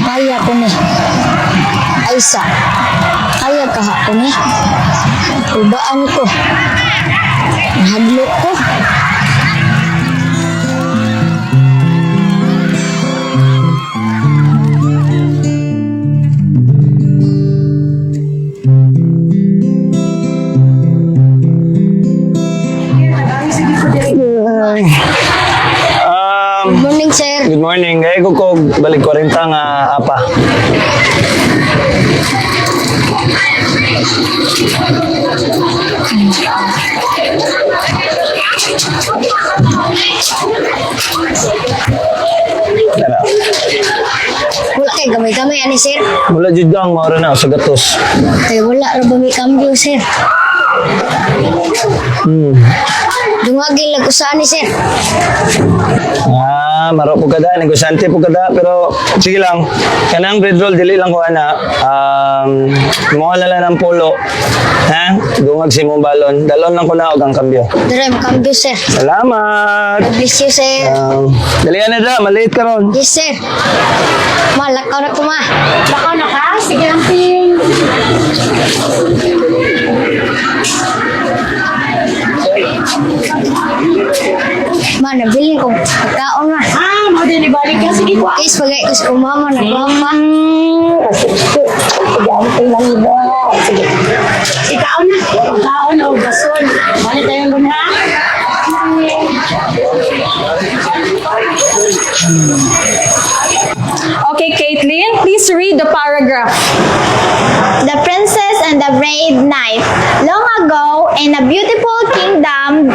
Kaya ko ni. Aysa. Kaya kahapon ni. Ubaan ko. Hadlok ko. Good morning, sir. Good morning. Gaya ko balik 40 nga apa. Tara. Wala kay gamay-gamay ani, sir. Mula jud ang maura na sa gatos. Kay wala ra ba may cambio, sir. Dungagin lang ko saan ni, sir. Maro po kada, negosyante po kada, pero sige lang. Kanang bread roll, dili lang ko ana. Mga lala ng polo. Ha? Dungag si mong balon. Dalon lang ko na og ang kambyo. Dara mo cambio, sir. Salamat! God bless you, sir. Dali na da, maliit ka ron. Yes, sir. Ma, lakaw na ko, ma. Lakaw na ka? Sige lang, Ping. Ma, nabiling ko pagkaon, ma. Mau din ibalik ka. Sige ko. Is, pagay ko sa umama, nagwapa. Sige, ang lang iba. Sige. Ikaon na. Ikaon o gason. Mali tayong guna. Okay, Caitlin, please read the paragraph. The Princess and the Brave Knight. Long ago, in a beautiful kingdom,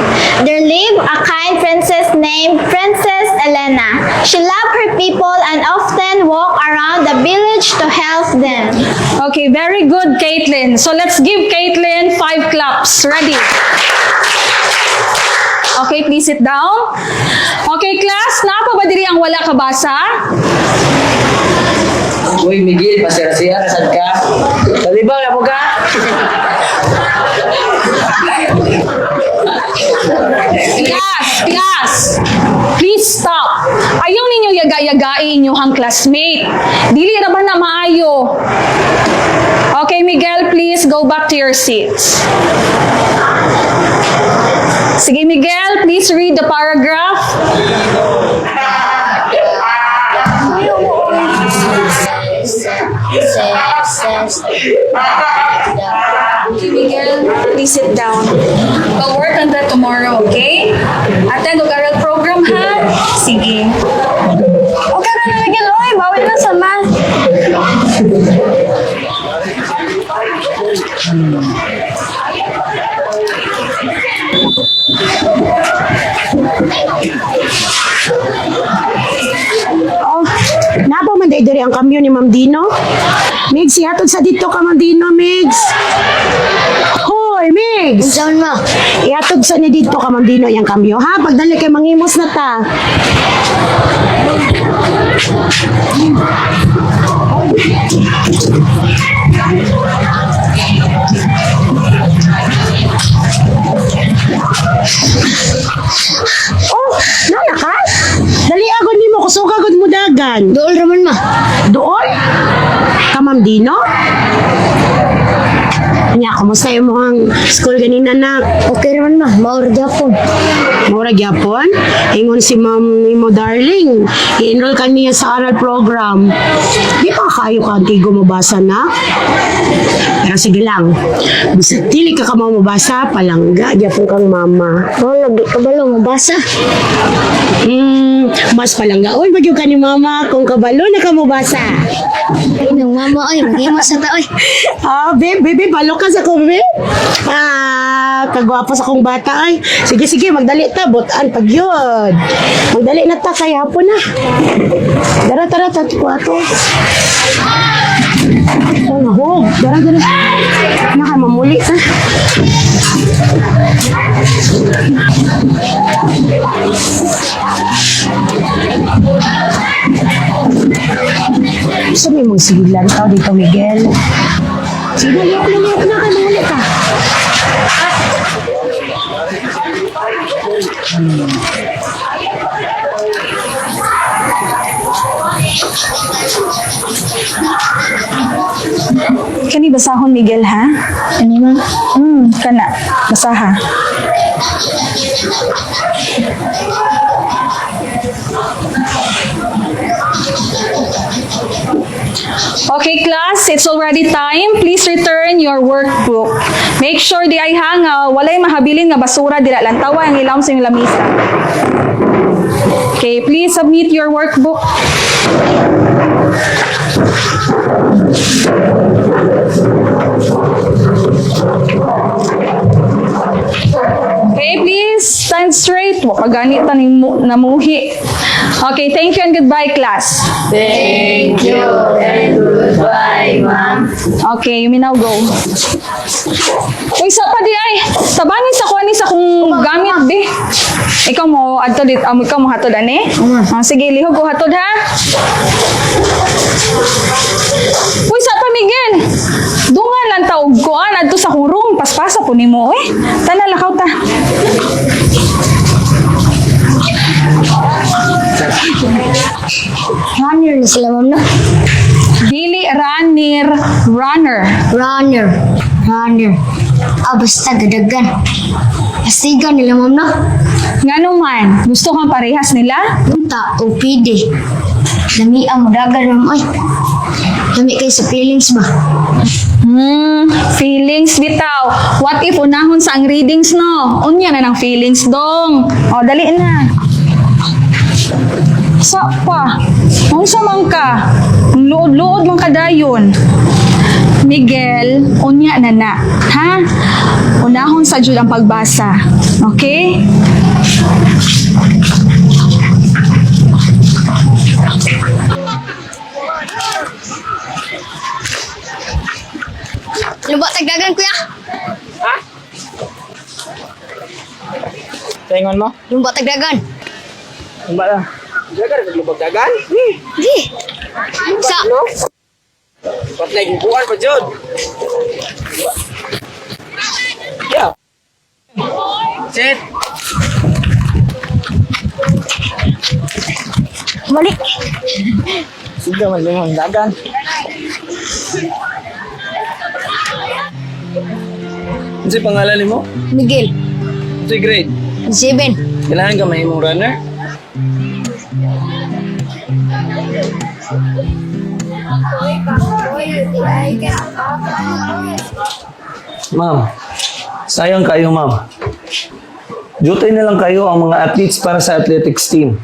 there lived a kind princess named Princess Elena. She loved her people and often walked around the village to help them. Okay, very good, Caitlin. So let's give Caitlin 5 claps. Ready? Okay, please sit down. Okay, class, napa ba diri ang wala kabasa? Uy, Miguel, pasira-sira, saan ka? Talibang, ako ka? Class, please stop. Ayaw ninyo yaga-yagain inyong classmate. Dili ra ba na maayo? Okay, Miguel, please go back to your seats. Sige, Miguel, please read the paragraph. Okay, Miguel, please sit down. We'll work on that tomorrow, okay? Attend og oral program, ha? Sige. Okay na Miguel, oy, bawal na sa ma. Oh, napa man diri ang kamyo ni Ma'am Dino? Migs, ihatod sa dito ka, Ma'am Dino, Migs. Hoy, Migs! Saan, ma? Ihatod sa ni dito ka, Ma'am Dino, yung kamyo, ha? Pagdali kay mangimos na ta. Oh, nana ka? Dali agad ni mo, kusugagod mo dagan. Dool raman, ma. Doon? Ka, Ma'am Dino? Anya, kumusta yung mukhang school ganina na? Okay raman, ma. Maura Japon. Mura gyapon? Ingon si Ma'am Nimo Darling. I-enroll ka niya sa aral program. Di pa kayo ka antigo mabasa na? Pero sige lang. Bisa dili ka mau mabasa, palangga gyapon kang mama. Oh, lagi kabalo, mabasa. Mas palangga. Oy, bagyo ka ni mama kung kabalo na ka mabasa. Ay, nang mama, ay, mag-imas na ta, ay. Baby, balo ka sa ko, baby. Kagwapo sa kong bata, ay. Sige, magdali ta, butaan pag yun. Magdali na ta, kaya hapon na. Tara, tatuko ato. Dara. Naka, mamuli ta. Gusto mo mong sigilan tao dito, Miguel? Sige, liyak na ka, mamuli ka. Kani basahon, Miguel, ha? Ano ma'am? Kana. Basaha. Okay, class, it's already time. Please return your workbook. Make sure di ay hanga, walay mahabilin nga basura dila lantawa ang ilawom sa inyong lamisa. Okay, please submit your workbook. Okay, please stand straight. Wa pagani ta ning namuhi. Okay, thank you and goodbye, class. Thank you and goodbye, ma'am. Okay, you may now go. Uy, sa pa di ay. Tabani sa kuha ni sa kung gamit, di. Ikaw mo, ato dit, ikaw mo hatod, ani? Sige, lihog ko hatod, ha? Uy, sa pa, Miguel. Dungan lang taog ko, adto sa kong room. Paspasa po ni mo, eh. Tana, lakaw ta. Runner na sila ma'am no? Dili, runner. Runner. Basta gadagan. Astigan nila ma'am no? Nga naman, gusto kang parehas nila? Punta, OPD. Lami ang madagan ma'am ay. Lami kayo sa feelings ba? Feelings bitaw. What if unahon sa ang readings no? Unya na ng feelings dong. O, dali na. Sa pa. Unsa man ka? Ang luod-luod man kadayon. Miguel, unya na na. Ha? Unahon sa jud ang pagbasa. Okay? Luba tagdagan kuya. Tingon mo? Luba tagdagan. Kumba lang. Dagan, naglubog dagan? Di. Sa. No? Ba't na ibubuan pa, Jod? Yeah. Sit. Balik. Sige, malimang dagan. Ano si pangalan mo? Miguel. Ano si grade? 7. Kailangan ka may imong runner? Ma'am, sayang kayo, ma'am. Jutay na lang kayo ang mga athletes para sa athletics team.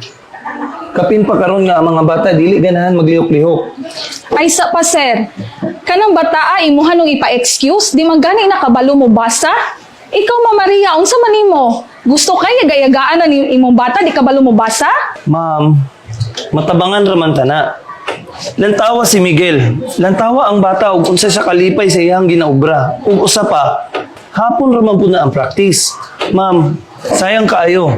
Kapin pa karon nga ang mga bata, dili ganahan maglihok-lihok. Ay sa pa, sir. Kanang bataa, imuhan nung ipa-excuse, di magani nakabalo mo basa? Ikaw, Ma Maria, unsa man nimo? Gusto kay gayagaan na ni imong bata, di kabalo mo basa? Ma'am, matabangan raman tana. Lantawa si Miguel. Lantawa ang bata ug unsa siya kalipay sa iyang ginaobra. Ug usa pa, hapon raman po na ang practice. Ma'am, sayang kaayo.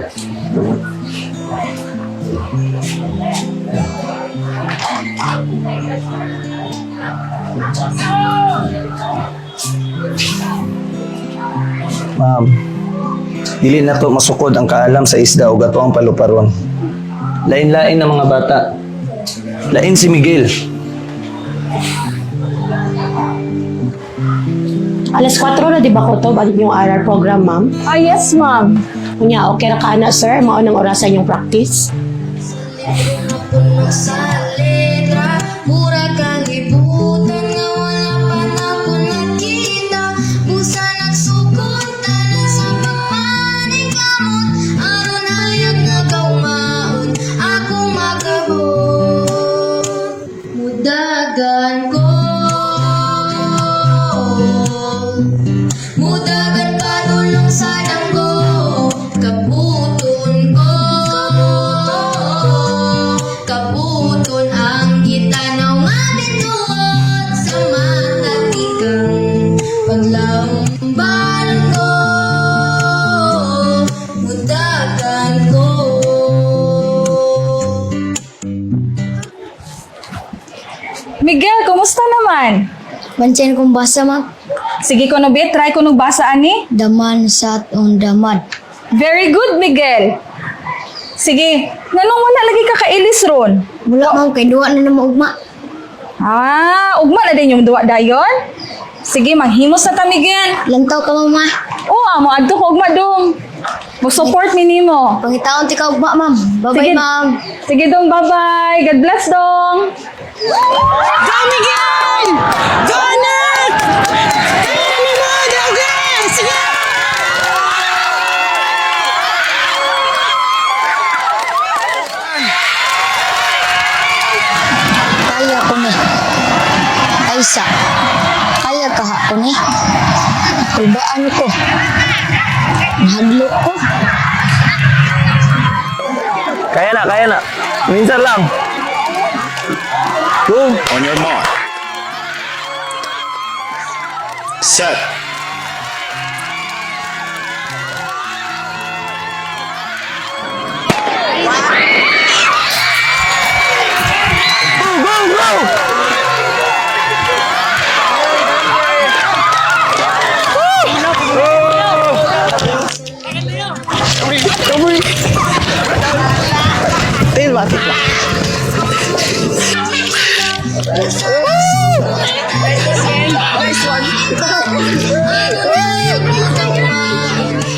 Ma'am, dili na to masukod ang kaalam sa isda o gato ang paluparon. Lain-lain ng mga bata. Lain si Miguel. Alas 4 na di ba ko to? Balik yung RR program, ma'am? Ah, yes, ma'am. Kunya, okay ra ka na, sir? Mao nang orasan yung practice? Sa letra, mura kang ibutan nga wala pa na ko nakita. Busa nagsukot na sa pagpaning kamot. Aron hayag nga kaumaon, ako magabot. Mudagan ko, mudagan padulong sa danggo. Kabuton ko, kabuton ang gitanaw nga bituot sa matatikang paglamban ko, mudagan ko. Miguel, kumusta naman? Bansyan kong basa ma'am. Sige ko no bit, try ko no basa ani. Daman sat on daman. Very good, Miguel. Sige, nanong wala lagi ka kailis ron? Wala ma'am kay duwa na naman ugma. Ugma na din yung duwa dayon. Sige, manghimos na ta, Miguel. Lantaw ka, mama. Mo adto ko ugma dong. Mo-support mi nimo. Pangitaon ti ka ugma, ma'am. Bye-bye, Sige. ma'am. Sige dong, bye-bye. God bless dong. Go, Miguel! Go, anak! Kaya mo, Douglas! Sige! Kaya ko ni. Aisa. Kaya ka ko ni. Tulbaan ko. Mahadlok ko. Kaya na. Minsan lang. Go! On your mark. Set.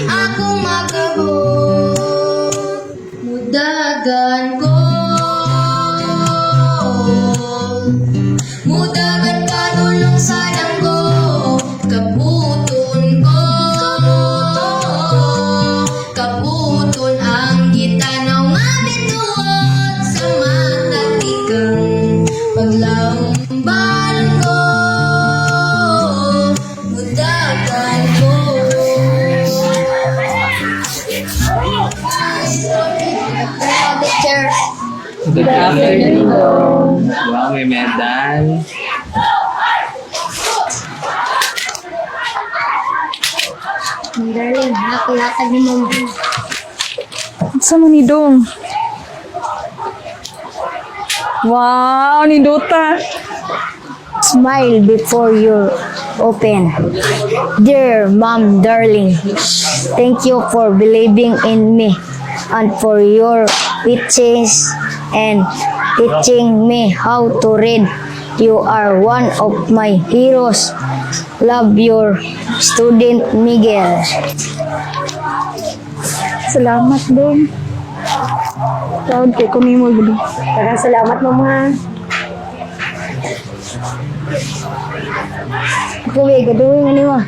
Ako magabot, mudagan ko. Mudagan padulong sa danggo, kabuton ko. Kabuton ang gitanaw nga bituon sa mata tikang paglambalan ko. Mudagan ko. Good afternoon. Wow, may medal. Darling, nakakilakad ni mama. Sa mo ni dong? Wow, ni Dota. Smile before you open. Dear Mom, darling, thank you for believing in me and for your teachings and teaching me how to read. You are one of my heroes. Love your student Miguel. Salamat dong. Proud kay ko nimo gud. Salamat, mama. Kuwi, gaduhin nga niwa.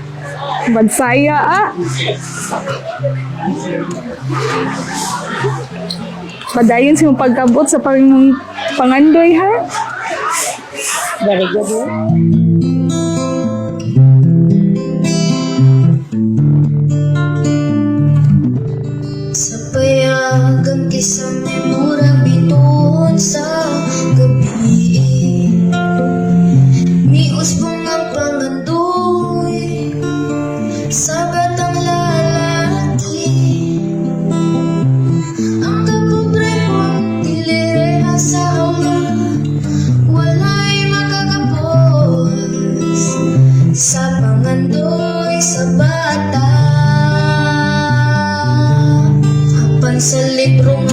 Badsaya Padayon sa imong pagkabot sa pangandoy ha. Very good, eh? Sa payagang kisang may murang bituon sa gabi, miusbong ang pangandoy sa batang lalaki. Ang kapobre kong dileha sa aula, wala'y makakapos sa pangandoy sa bata. Hapan sa librong